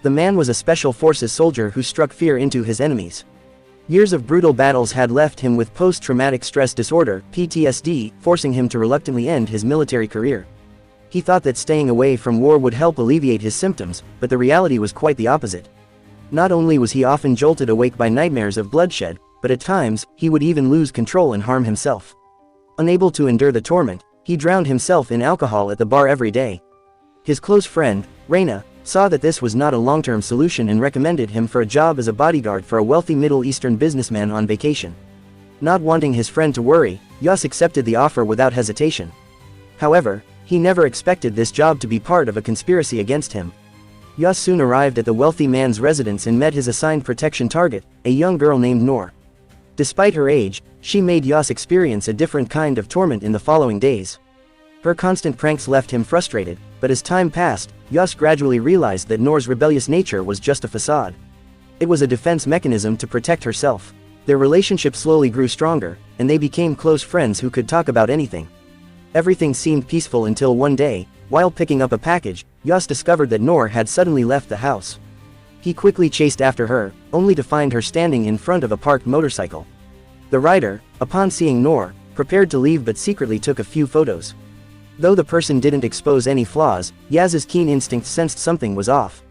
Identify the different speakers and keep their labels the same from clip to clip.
Speaker 1: The man was a special forces soldier who struck fear into his enemies. Years of brutal battles had left him with post-traumatic stress disorder, PTSD, forcing him to reluctantly end his military career. He thought that staying away from war would help alleviate his symptoms, but the reality was quite the opposite. Not only was he often jolted awake by nightmares of bloodshed, but at times, he would even lose control and harm himself. Unable to endure the torment, he drowned himself in alcohol at the bar every day. His close friend, Reina, saw that this was not a long-term solution and recommended him for a job as a bodyguard for a wealthy Middle Eastern businessman on vacation. Not wanting his friend to worry, Yas accepted the offer without hesitation. However, he never expected this job to be part of a conspiracy against him. Yas soon arrived at the wealthy man's residence and met his assigned protection target, a young girl named Noor. Despite her age, she made Yas experience a different kind of torment in the following days. Her constant pranks left him frustrated, but as time passed, Yas gradually realized that Noor's rebellious nature was just a facade. It was a defense mechanism to protect herself. Their relationship slowly grew stronger, and they became close friends who could talk about anything. Everything seemed peaceful until one day, while picking up a package, Yas discovered that Noor had suddenly left the house. He quickly chased after her, only to find her standing in front of a parked motorcycle. The rider, upon seeing Noor, prepared to leave but secretly took a few photos. Though the person didn't expose any flaws, Yaz's keen instinct sensed something was off.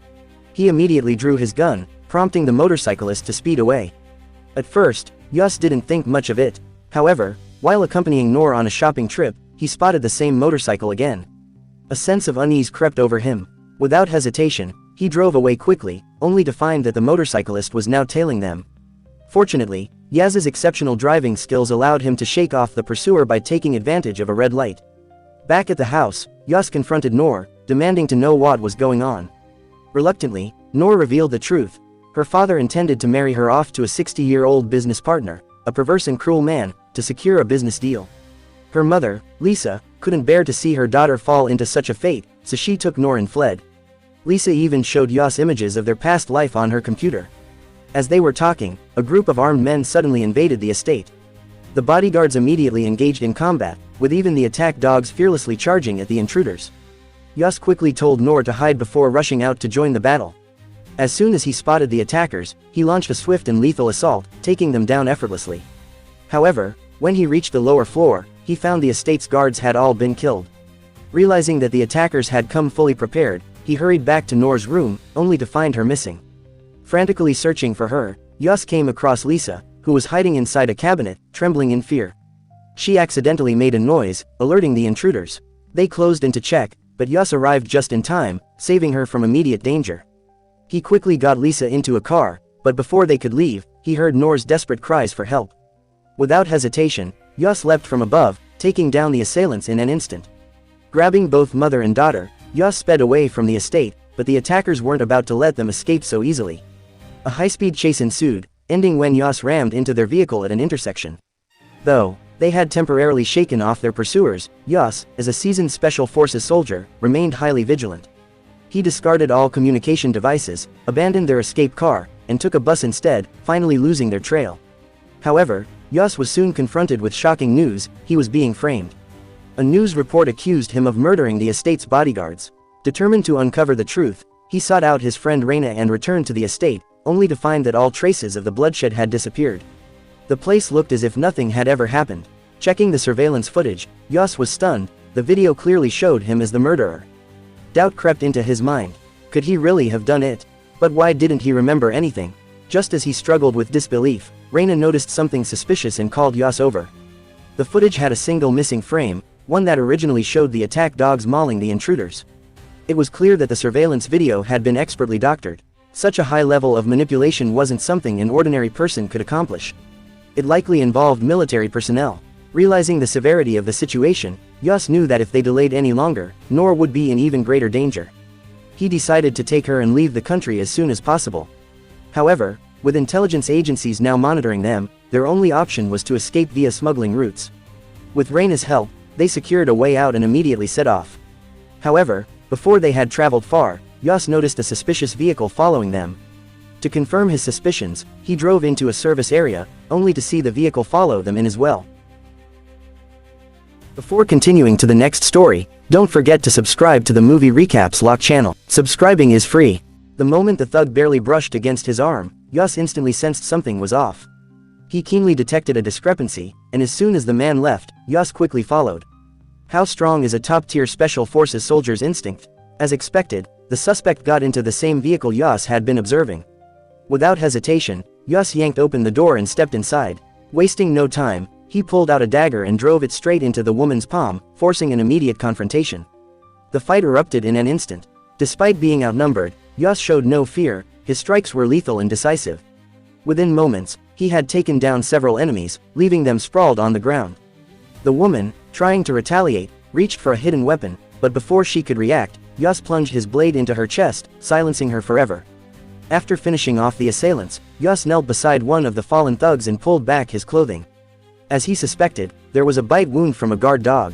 Speaker 1: He immediately drew his gun, prompting the motorcyclist to speed away. At first, Yas didn't think much of it. However, while accompanying Noor on a shopping trip, he spotted the same motorcycle again. A sense of unease crept over him. Without hesitation, he drove away quickly, only to find that the motorcyclist was now tailing them. Fortunately, Yaz's exceptional driving skills allowed him to shake off the pursuer by taking advantage of a red light. Back at the house, Yas confronted Noor, demanding to know what was going on. Reluctantly, Noor revealed the truth. Her father intended to marry her off to a 60-year-old business partner, a perverse and cruel man, to secure a business deal. Her mother, Lisa, couldn't bear to see her daughter fall into such a fate, so she took Noor and fled. Lisa even showed Yas images of their past life on her computer. As they were talking, a group of armed men suddenly invaded the estate. The bodyguards immediately engaged in combat, with even the attack dogs fearlessly charging at the intruders. Yas quickly told Noor to hide before rushing out to join the battle. As soon as he spotted the attackers, he launched a swift and lethal assault, taking them down effortlessly. However, when he reached the lower floor, he found the estate's guards had all been killed. Realizing that the attackers had come fully prepared, he hurried back to Noor's room, only to find her missing. Frantically searching for her, Yas came across Lisa, who was hiding inside a cabinet, trembling in fear. She accidentally made a noise, alerting the intruders. They closed in to check, but Yas arrived just in time, saving her from immediate danger. He quickly got Lisa into a car, but before they could leave, he heard Noor's desperate cries for help. Without hesitation, Yas leapt from above, taking down the assailants in an instant. Grabbing both mother and daughter, Yas sped away from the estate, but the attackers weren't about to let them escape so easily. A high-speed chase ensued, ending when Yas rammed into their vehicle at an intersection. Though they had temporarily shaken off their pursuers, Yas, as a seasoned Special Forces soldier, remained highly vigilant. He discarded all communication devices, abandoned their escape car, and took a bus instead, finally losing their trail. However, Yas was soon confronted with shocking news: he was being framed. A news report accused him of murdering the estate's bodyguards. Determined to uncover the truth, he sought out his friend Reina and returned to the estate, only to find that all traces of the bloodshed had disappeared. The place looked as if nothing had ever happened. Checking the surveillance footage, Yas was stunned. The video clearly showed him as the murderer. Doubt crept into his mind. Could he really have done it? But why didn't he remember anything? Just as he struggled with disbelief, Reina noticed something suspicious and called Yas over. The footage had a single missing frame, one that originally showed the attack dogs mauling the intruders. It was clear that the surveillance video had been expertly doctored. Such a high level of manipulation wasn't something an ordinary person could accomplish. It likely involved military personnel. Realizing the severity of the situation, Yas knew that if they delayed any longer, Noor would be in even greater danger. He decided to take her and leave the country as soon as possible. However, with intelligence agencies now monitoring them, their only option was to escape via smuggling routes. With Reina's help, they secured a way out and immediately set off. However, before they had traveled far, Yas noticed a suspicious vehicle following them. To confirm his suspicions, he drove into a service area, only to see the vehicle follow them in as well. Before continuing to the next story, don't forget to subscribe to the Movie Recaps Lock channel. Subscribing is free. The moment the thug barely brushed against his arm, Yas instantly sensed something was off. He keenly detected a discrepancy, and as soon as the man left, Yas quickly followed. How strong is a top-tier Special Forces soldier's instinct? As expected, the suspect got into the same vehicle Yas had been observing. Without hesitation, Yas yanked open the door and stepped inside. Wasting no time, he pulled out a dagger and drove it straight into the woman's palm, forcing an immediate confrontation. The fight erupted in an instant. Despite being outnumbered, Yas showed no fear, his strikes were lethal and decisive. Within moments, he had taken down several enemies, leaving them sprawled on the ground. The woman, trying to retaliate, reached for a hidden weapon, but before she could react, Yas plunged his blade into her chest, silencing her forever. After finishing off the assailants, Yas knelt beside one of the fallen thugs and pulled back his clothing. As he suspected, there was a bite wound from a guard dog.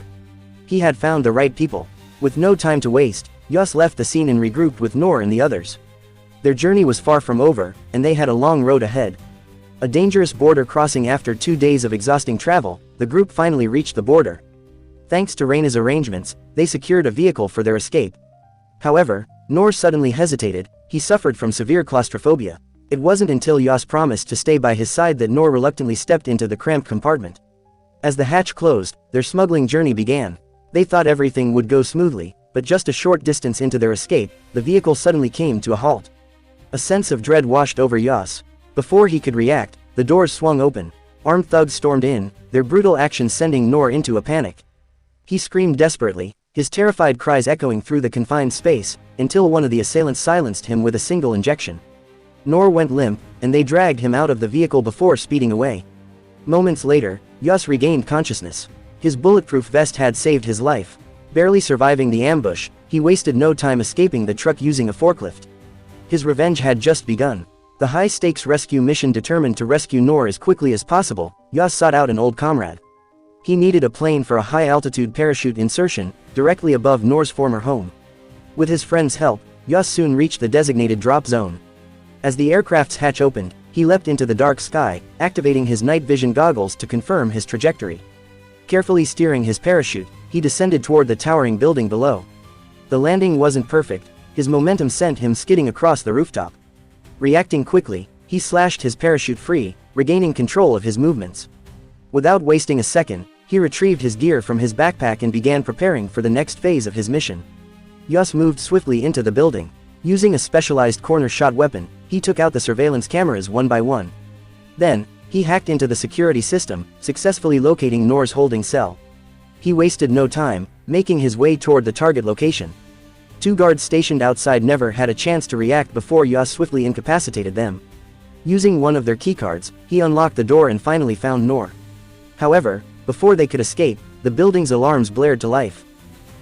Speaker 1: He had found the right people. With no time to waste, Yas left the scene and regrouped with Noor and the others. Their journey was far from over, and they had a long road ahead. A dangerous border crossing. After 2 days of exhausting travel, the group finally reached the border. Thanks to Reyna's arrangements, they secured a vehicle for their escape. However, Noor suddenly hesitated. He suffered from severe claustrophobia. It wasn't until Yas promised to stay by his side that Noor reluctantly stepped into the cramped compartment. As the hatch closed, their smuggling journey began. They thought everything would go smoothly, but just a short distance into their escape, the vehicle suddenly came to a halt. A sense of dread washed over Yas. Before he could react, the doors swung open. Armed thugs stormed in, their brutal actions sending Noor into a panic. He screamed desperately, his terrified cries echoing through the confined space, until one of the assailants silenced him with a single injection. Noor went limp, and they dragged him out of the vehicle before speeding away. Moments later, Yas regained consciousness. His bulletproof vest had saved his life. Barely surviving the ambush, he wasted no time escaping the truck using a forklift. His revenge had just begun. The high-stakes rescue mission determined to rescue Noor as quickly as possible, Yas sought out an old comrade. He needed a plane for a high-altitude parachute insertion, directly above Noor's former home. With his friend's help, Yas soon reached the designated drop zone. As the aircraft's hatch opened, he leapt into the dark sky, activating his night vision goggles to confirm his trajectory. Carefully steering his parachute, he descended toward the towering building below. The landing wasn't perfect, his momentum sent him skidding across the rooftop. Reacting quickly, he slashed his parachute free, regaining control of his movements. Without wasting a second, he retrieved his gear from his backpack and began preparing for the next phase of his mission. Yas moved swiftly into the building. Using a specialized corner-shot weapon, he took out the surveillance cameras one by one. Then, he hacked into the security system, successfully locating Noor's holding cell. He wasted no time, making his way toward the target location. 2 guards stationed outside never had a chance to react before Yas swiftly incapacitated them. Using one of their keycards, he unlocked the door and finally found Noor. However, before they could escape, the building's alarms blared to life.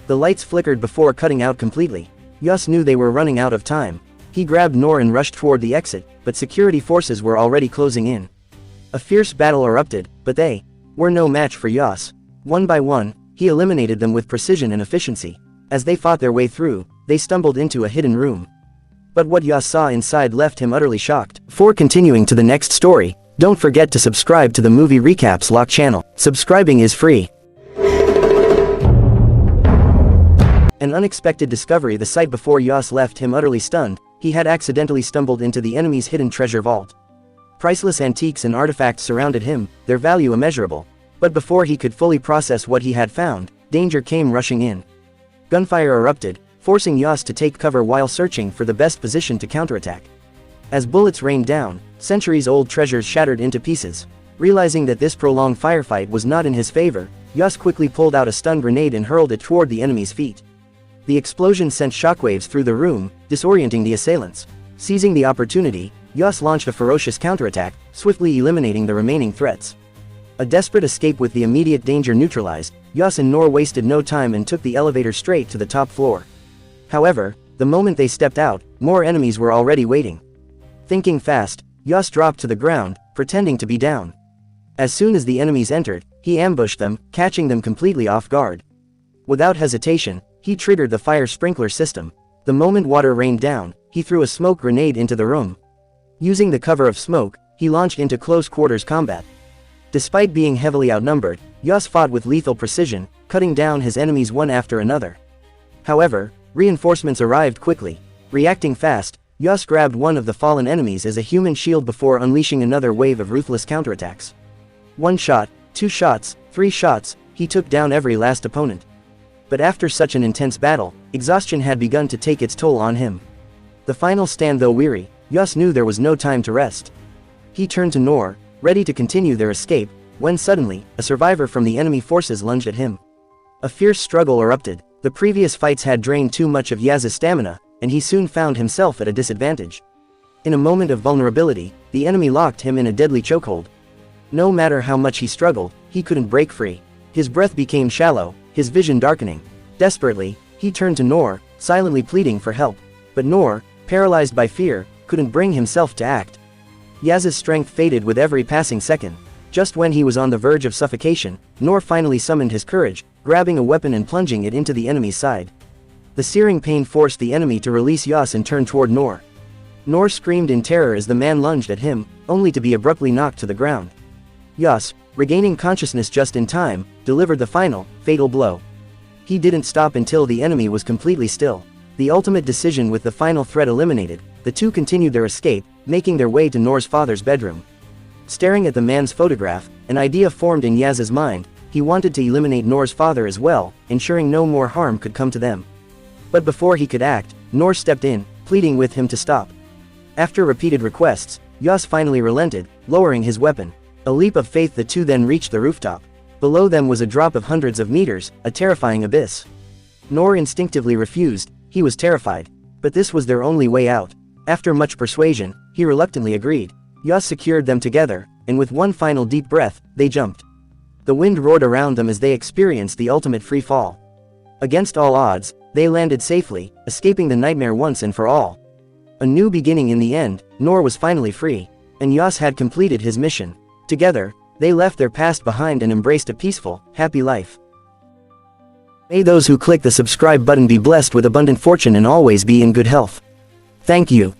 Speaker 1: The lights flickered before cutting out completely. Yas knew they were running out of time. He grabbed Noor and rushed toward the exit, but security forces were already closing in. A fierce battle erupted, but they were no match for Yas. One by one, he eliminated them with precision and efficiency. As they fought their way through, they stumbled into a hidden room. But what Yas saw inside left him utterly shocked. Before continuing to the next story, don't forget to subscribe to the Movie Recaps Lock channel. Subscribing is free. An unexpected discovery. The sight before Yas left him utterly stunned. He had accidentally stumbled into the enemy's hidden treasure vault. Priceless antiques and artifacts surrounded him, their value immeasurable. But before he could fully process what he had found, danger came rushing in. Gunfire erupted, forcing Yas to take cover while searching for the best position to counterattack. As bullets rained down, centuries-old treasures shattered into pieces. Realizing that this prolonged firefight was not in his favor, Yas quickly pulled out a stun grenade and hurled it toward the enemy's feet. The explosion sent shockwaves through the room, disorienting the assailants. Seizing the opportunity, Yas launched a ferocious counterattack, swiftly eliminating the remaining threats. A desperate escape with the immediate danger neutralized, Yas and Noor wasted no time and took the elevator straight to the top floor. However, the moment they stepped out, more enemies were already waiting. Thinking fast, Yas dropped to the ground, pretending to be down. As soon as the enemies entered, he ambushed them, catching them completely off guard. Without hesitation, he triggered the fire sprinkler system. The moment water rained down, he threw a smoke grenade into the room. Using the cover of smoke, he launched into close-quarters combat. Despite being heavily outnumbered, Yas fought with lethal precision, cutting down his enemies one after another. However, reinforcements arrived quickly. Reacting fast, Yas grabbed one of the fallen enemies as a human shield before unleashing another wave of ruthless counterattacks. 1 shot, 2 shots, 3 shots, he took down every last opponent. But after such an intense battle, exhaustion had begun to take its toll on him. The final stand though weary, Yas knew there was no time to rest. He turned to Nohr, ready to continue their escape, when suddenly, a survivor from the enemy forces lunged at him. A fierce struggle erupted. The previous fights had drained too much of Yaz's stamina, and he soon found himself at a disadvantage. In a moment of vulnerability, the enemy locked him in a deadly chokehold. No matter how much he struggled, he couldn't break free. His breath became shallow, his vision darkening. Desperately, he turned to Nohr, silently pleading for help. But Nohr, paralyzed by fear, couldn't bring himself to act. Yaz's strength faded with every passing second. Just when he was on the verge of suffocation, Nohr finally summoned his courage, grabbing a weapon and plunging it into the enemy's side. The searing pain forced the enemy to release Yas and turn toward Nohr. Nohr screamed in terror as the man lunged at him, only to be abruptly knocked to the ground. Yas, regaining consciousness just in time, delivered the final, fatal blow. He didn't stop until the enemy was completely still. The ultimate decision with the final threat eliminated, the two continued their escape, making their way to Nohr's father's bedroom. Staring at the man's photograph, an idea formed in Yaz's mind. He wanted to eliminate Nohr's father as well, ensuring no more harm could come to them. But before he could act, Nohr stepped in, pleading with him to stop. After repeated requests, Yas finally relented, lowering his weapon. A leap of faith, the two then reached the rooftop. Below them was a drop of hundreds of meters, a terrifying abyss. Nohr instinctively refused. He was terrified. But this was their only way out. After much persuasion, he reluctantly agreed. Yas secured them together, and with one final deep breath, they jumped. The wind roared around them as they experienced the ultimate free fall. Against all odds, they landed safely, escaping the nightmare once and for all. A new beginning in the end. Nohr was finally free, and Yas had completed his mission. Together, they left their past behind and embraced a peaceful, happy life. May those who click the subscribe button be blessed with abundant fortune and always be in good health. Thank you.